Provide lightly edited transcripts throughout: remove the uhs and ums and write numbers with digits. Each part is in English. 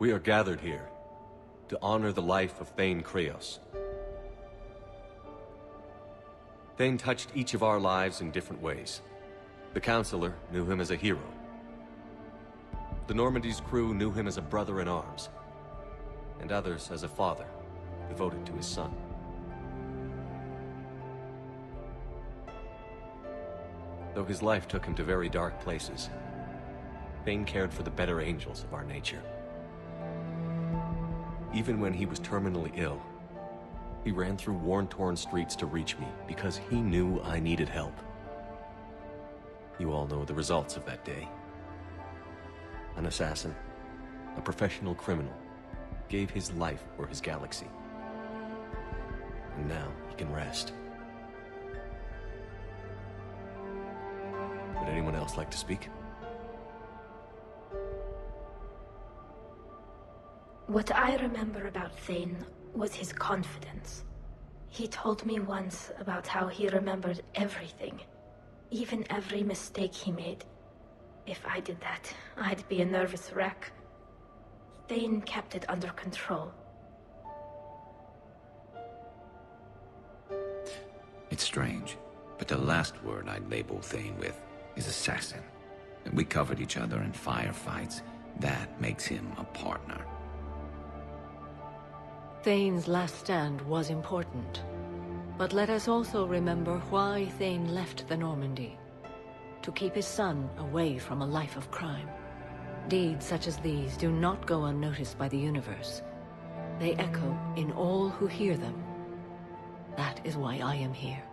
We are gathered here to honor the life of Thane Krios. Thane touched each of our lives in different ways. The Counselor knew him as a hero. The Normandy's crew knew him as a brother in arms, and others as a father, devoted to his son. Though his life took him to very dark places, Thane cared for the better angels of our nature. Even when he was terminally ill, he ran through worn-torn streets to reach me because he knew I needed help. You all know the results of that day. An assassin, a professional criminal, gave his life for his galaxy. And now he can rest. Would anyone else like to speak? What I remember about Thane was his confidence. He told me once about how he remembered everything, even every mistake he made. If I did that, I'd be a nervous wreck. Thane kept it under control. It's strange, but the last word I'd label Thane with is assassin. And we covered each other in firefights. That makes him a partner. Thane's last stand was important. But let us also remember why Thane left the Normandy. To keep his son away from a life of crime. Deeds such as these do not go unnoticed by the universe. They echo in all who hear them. That is why I am here.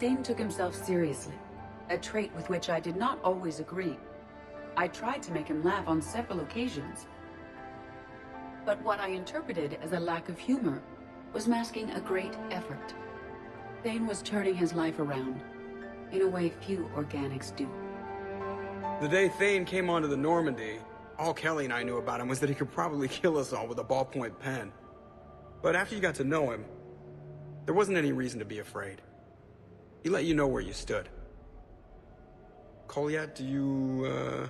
Thane took himself seriously, a trait with which I did not always agree. I tried to make him laugh on several occasions. But what I interpreted as a lack of humor was masking a great effort. Thane was turning his life around, in a way few organics do. The day Thane came onto the Normandy, all Kelly and I knew about him was that he could probably kill us all with a ballpoint pen. But after you got to know him, there wasn't any reason to be afraid. He let you know where you stood. Kolyat, do you,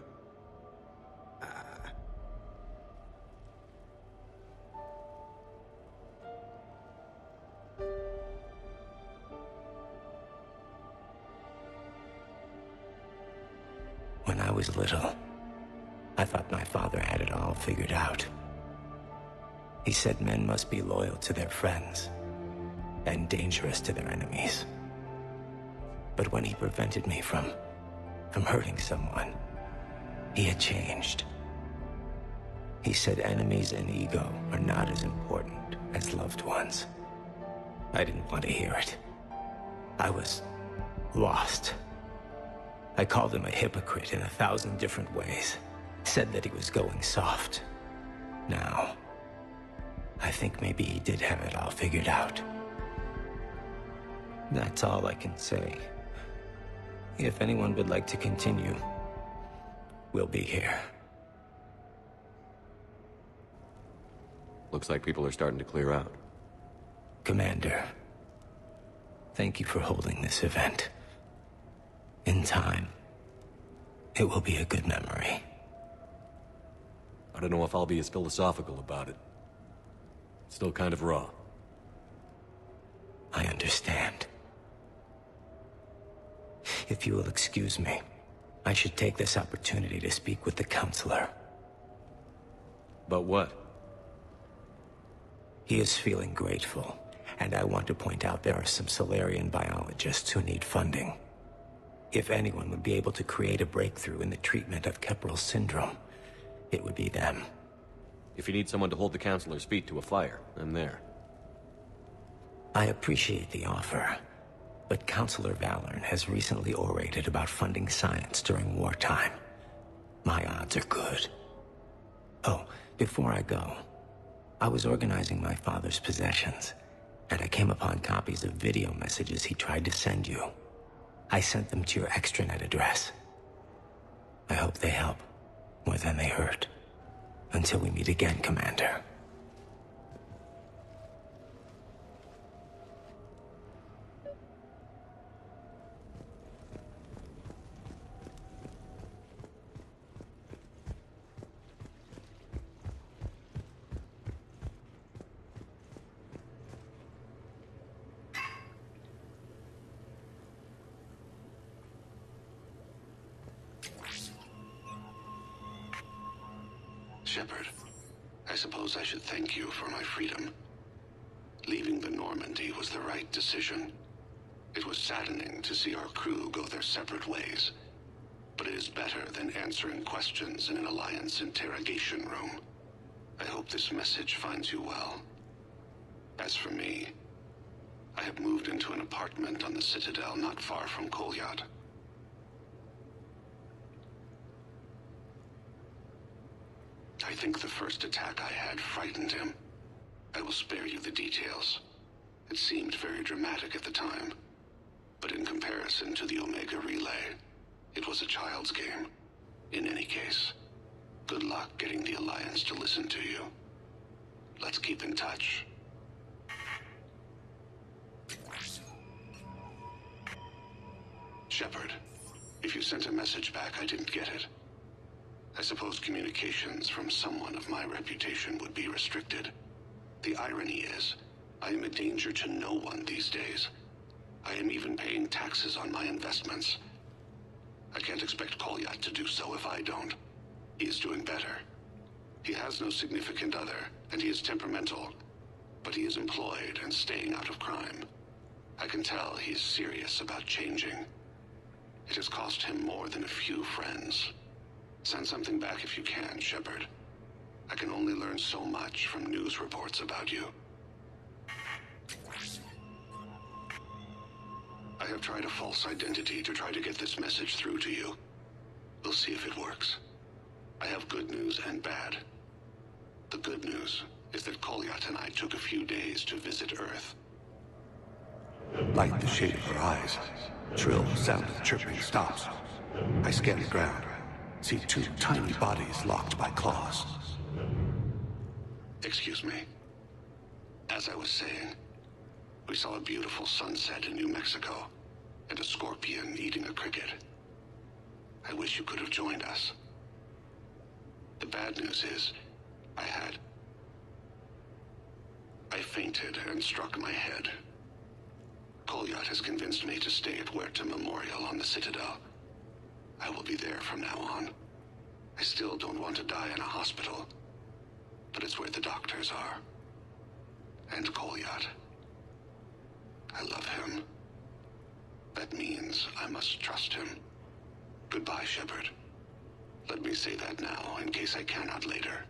When I was little, I thought my father had it all figured out. He said men must be loyal to their friends and dangerous to their enemies. But when he prevented me from hurting someone, he had changed. He said enemies and ego are not as important as loved ones. I didn't want to hear it. I was lost. I called him a hypocrite in 1,000 different ways. Said that he was going soft. Now, I think maybe he did have it all figured out. That's all I can say. If anyone would like to continue, we'll be here. Looks like people are starting to clear out. Commander, thank you for holding this event. In time, it will be a good memory. I don't know if I'll be as philosophical about it. It's still kind of raw. I understand. If you will excuse me, I should take this opportunity to speak with the Counselor. About what? He is feeling grateful, and I want to point out there are some Salarian biologists who need funding. If anyone would be able to create a breakthrough in the treatment of Keppel syndrome, it would be them. If you need someone to hold the Counselor's feet to a fire, I'm there. I appreciate the offer, but Counselor Valorn has recently orated about funding science during wartime. My odds are good. Oh, before I go, I was organizing my father's possessions, and I came upon copies of video messages he tried to send you. I sent them to your extranet address. I hope they help, more than they hurt. Until we meet again, Commander. Shepard, I suppose I should thank you for my freedom. Leaving the Normandy was the right decision. It was saddening to see our crew go their separate ways, but it is better than answering questions in an Alliance interrogation room. I hope this message finds you well. As for me, I have moved into an apartment on the Citadel not far from Kolyat. I think the first attack I had frightened him. I will spare you the details. It seemed very dramatic at the time, but in comparison to the Omega Relay, it was a child's game. In any case, good luck getting the Alliance to listen to you. Let's keep in touch. Shepard, if you sent a message back, I didn't get it. I suppose communications from someone of my reputation would be restricted. The irony is, I am a danger to no one these days. I am even paying taxes on my investments. I can't expect Kolyat to do so if I don't. He is doing better. He has no significant other, and he is temperamental, but he is employed and staying out of crime. I can tell he is serious about changing. It has cost him more than a few friends. Send something back if you can, Shepard. I can only learn so much from news reports about you. I have tried a false identity to try to get this message through to you. We'll see if it works. I have good news and bad. The good news is that Kolyat and I took a few days to visit Earth. Light the shade of her eyes. Shrill sound of chirping stops. I scan the ground. See two tiny bodies locked by claws. Excuse me. As I was saying, we saw a beautiful sunset in New Mexico, and a scorpion eating a cricket. I wish you could have joined us. The bad news is, I fainted and struck my head. Kolyat has convinced me to stay at Huerta Memorial on the Citadel. I will be there from now on. I still don't want to die in a hospital, but it's where the doctors are. And Kolyat. I love him. That means I must trust him. Goodbye, Shepard. Let me say that now, in case I cannot later.